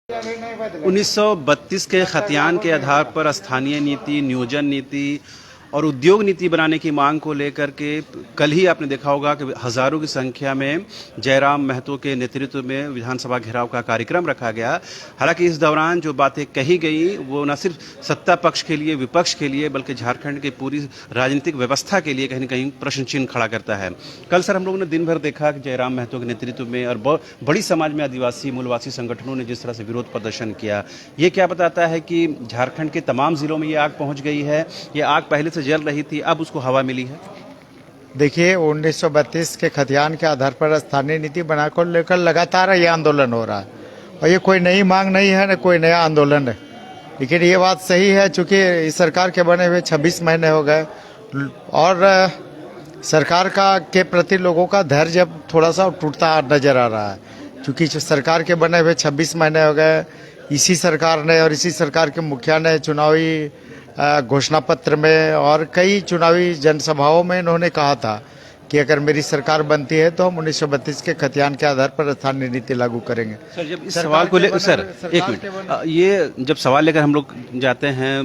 1932 के खतियान के आधार पर स्थानीय नीति, नियोजन नीति और उद्योग नीति बनाने की मांग को लेकर के कल ही आपने देखा होगा कि हजारों की संख्या में जयराम महतो के नेतृत्व में विधानसभा घेराव का कार्यक्रम रखा गया। हालांकि इस दौरान जो बातें कही गई वो न सिर्फ सत्ता पक्ष के लिए, विपक्ष के लिए, बल्कि झारखंड की पूरी राजनीतिक व्यवस्था के लिए कहीं न कहीं प्रश्न चिन्ह खड़ा करता है। कल सर हम लोगों ने दिन भर देखा कि जयराम महतो के नेतृत्व में और बड़ी समाज में आदिवासी मूलवासी संगठनों ने जिस तरह से विरोध प्रदर्शन किया, ये क्या बताता है कि झारखंड के तमाम जिलों में ये आग पहुंच गई है, ये आग पहले से जल रही थी, अब उसको हवा मिली है। देखिए 1932 के खतियान के आधार पर स्थानीय नीति बनाकर लेकर लगातार ये आंदोलन हो रहा है और ये कोई नई मांग नहीं है, न कोई नया आंदोलन है। लेकिन ये बात सही है, चूंकि इस सरकार के बने हुए 26 महीने हो गए और सरकार का के प्रति लोगों का धैर्य अब थोड़ा सा टूटता नजर आ रहा है। चूंकि सरकार के बने हुए 26 महीने हो गए, इसी सरकार ने और इसी सरकार के मुखिया ने चुनावी घोषणा पत्र में और कई चुनावी जनसभाओं में इन्होंने कहा था कि अगर मेरी सरकार बनती है तो हम 1932 के खतियान के आधार पर स्थानीय नीति लागू करेंगे। सर जब इस सवाल को सर एक मिनट, ये जब सवाल लेकर हम लोग जाते हैं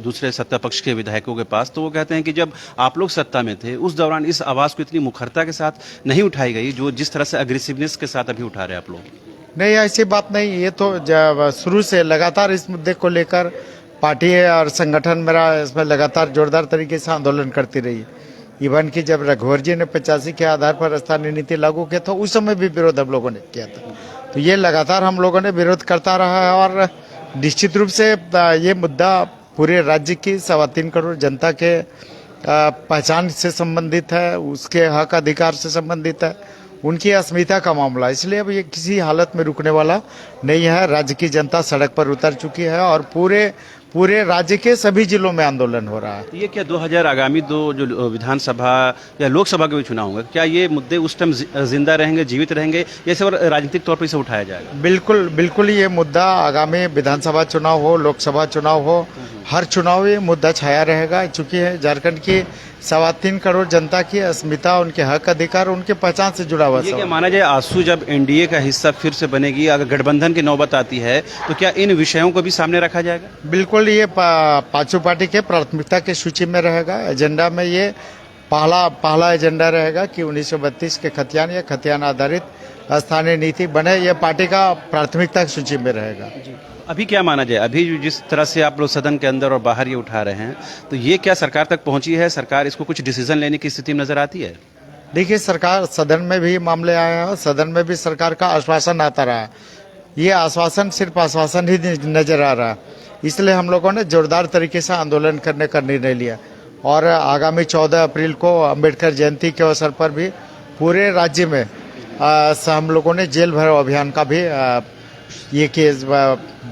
दूसरे सत्ता पक्ष के विधायकों के पास, तो वो कहते हैं कि जब आप लोग सत्ता में थे उस दौरान इस आवाज को इतनी मुखरता के साथ नहीं उठाई गई जो जिस तरह से अग्रेसिवनेस के साथ अभी उठा रहे हैं आप लोग। नहीं, ऐसी बात नहीं। ये तो शुरू से लगातार इस मुद्दे को लेकर पार्टी और संगठन मेरा इसमें लगातार जोरदार तरीके से आंदोलन करती रही। इवन कि जब रघुवर जी ने 85 के आधार पर स्थानीय नीति लागू किया था उस समय भी विरोध हम लोगों ने किया था। तो ये लगातार हम लोगों ने विरोध करता रहा है और निश्चित रूप से ये मुद्दा पूरे राज्य की 3.25 करोड़ जनता के पहचान से संबंधित है, उसके हक अधिकार से संबंधित है, उनकी अस्मिता का मामला। इसलिए अब ये किसी हालत में रुकने वाला नहीं है। राज्य की जनता सड़क पर उतर चुकी है और पूरे राज्य के सभी जिलों में आंदोलन हो रहा है। ये क्या 2000 आगामी जो विधानसभा या लोकसभा के भी चुनाव होंगे, क्या ये मुद्दे उस टाइम जिंदा रहेंगे, जीवित रहेंगे, या इसे राजनीतिक तौर पर इसे उठाया जाएगा? बिल्कुल ये मुद्दा आगामी विधानसभा चुनाव हो, लोकसभा चुनाव हो, हर चुनाव ये मुद्दा छाया रहेगा। चूंकि झारखंड की 3.25 करोड़ जनता की अस्मिता, उनके हक अधिकार, उनके पहचान से जुड़ा हुआ। ये क्या माना जाए आसू जब एनडीए का हिस्सा फिर से बनेगी, अगर गठबंधन की नौबत आती है तो क्या इन विषयों को भी सामने रखा जाएगा? बिल्कुल, ये पांचों पार्टी के प्राथमिकता की सूची में रहेगा। एजेंडा में ये पहला एजेंडा रहेगा कि 1932 के खतियान या खतियान आधारित स्थानीय नीति बने। ये पार्टी का प्राथमिकता की सूची में रहेगा। अभी क्या माना जाए, अभी जिस तरह से आप लोग सदन के अंदर और बाहर ये उठा रहे हैं, तो ये क्या सरकार तक पहुंची है? सरकार इसको कुछ डिसीजन लेने की स्थिति में नजर आती है? देखिए, सरकार सदन में भी मामले आए हैं, सदन में भी सरकार का आश्वासन आता रहा है। ये आश्वासन सिर्फ आश्वासन ही नजर आ रहा है। इसलिए हम लोगों ने जोरदार तरीके से आंदोलन करने का निर्णय लिया और आगामी 14 अप्रैल को अम्बेडकर जयंती के अवसर पर भी पूरे राज्य में हम लोगों ने जेल भरो अभियान का भी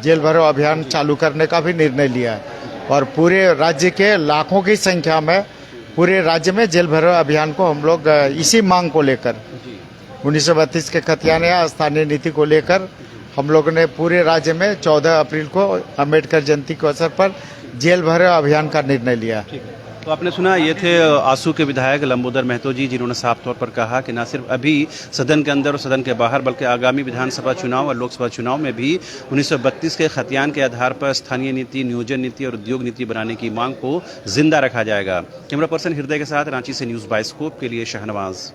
जेल भरो अभियान चालू करने का भी निर्णय लिया है और पूरे राज्य के लाखों की संख्या में पूरे राज्य में जेल भरो अभियान को हम लोग इसी मांग को लेकर 1932 के खतियान या स्थानीय नीति को लेकर हम लोगों ने पूरे राज्य में 14 अप्रैल को अम्बेडकर जयंती के अवसर पर जेल भरो अभियान का निर्णय लिया। तो आपने सुना, ये थे आसू के विधायक लंबोदर महतो जी, जिन्होंने साफ तौर पर कहा कि न सिर्फ अभी सदन के अंदर और सदन के बाहर बल्कि आगामी विधानसभा चुनाव और लोकसभा चुनाव में भी 1932 के खतियान के आधार पर स्थानीय नीति, नियोजन नीति और उद्योग नीति बनाने की मांग को जिंदा रखा जाएगा। कैमरा पर्सन हृदय के साथ रांची से न्यूज़ बाइस्कोप के लिए शहनवाज।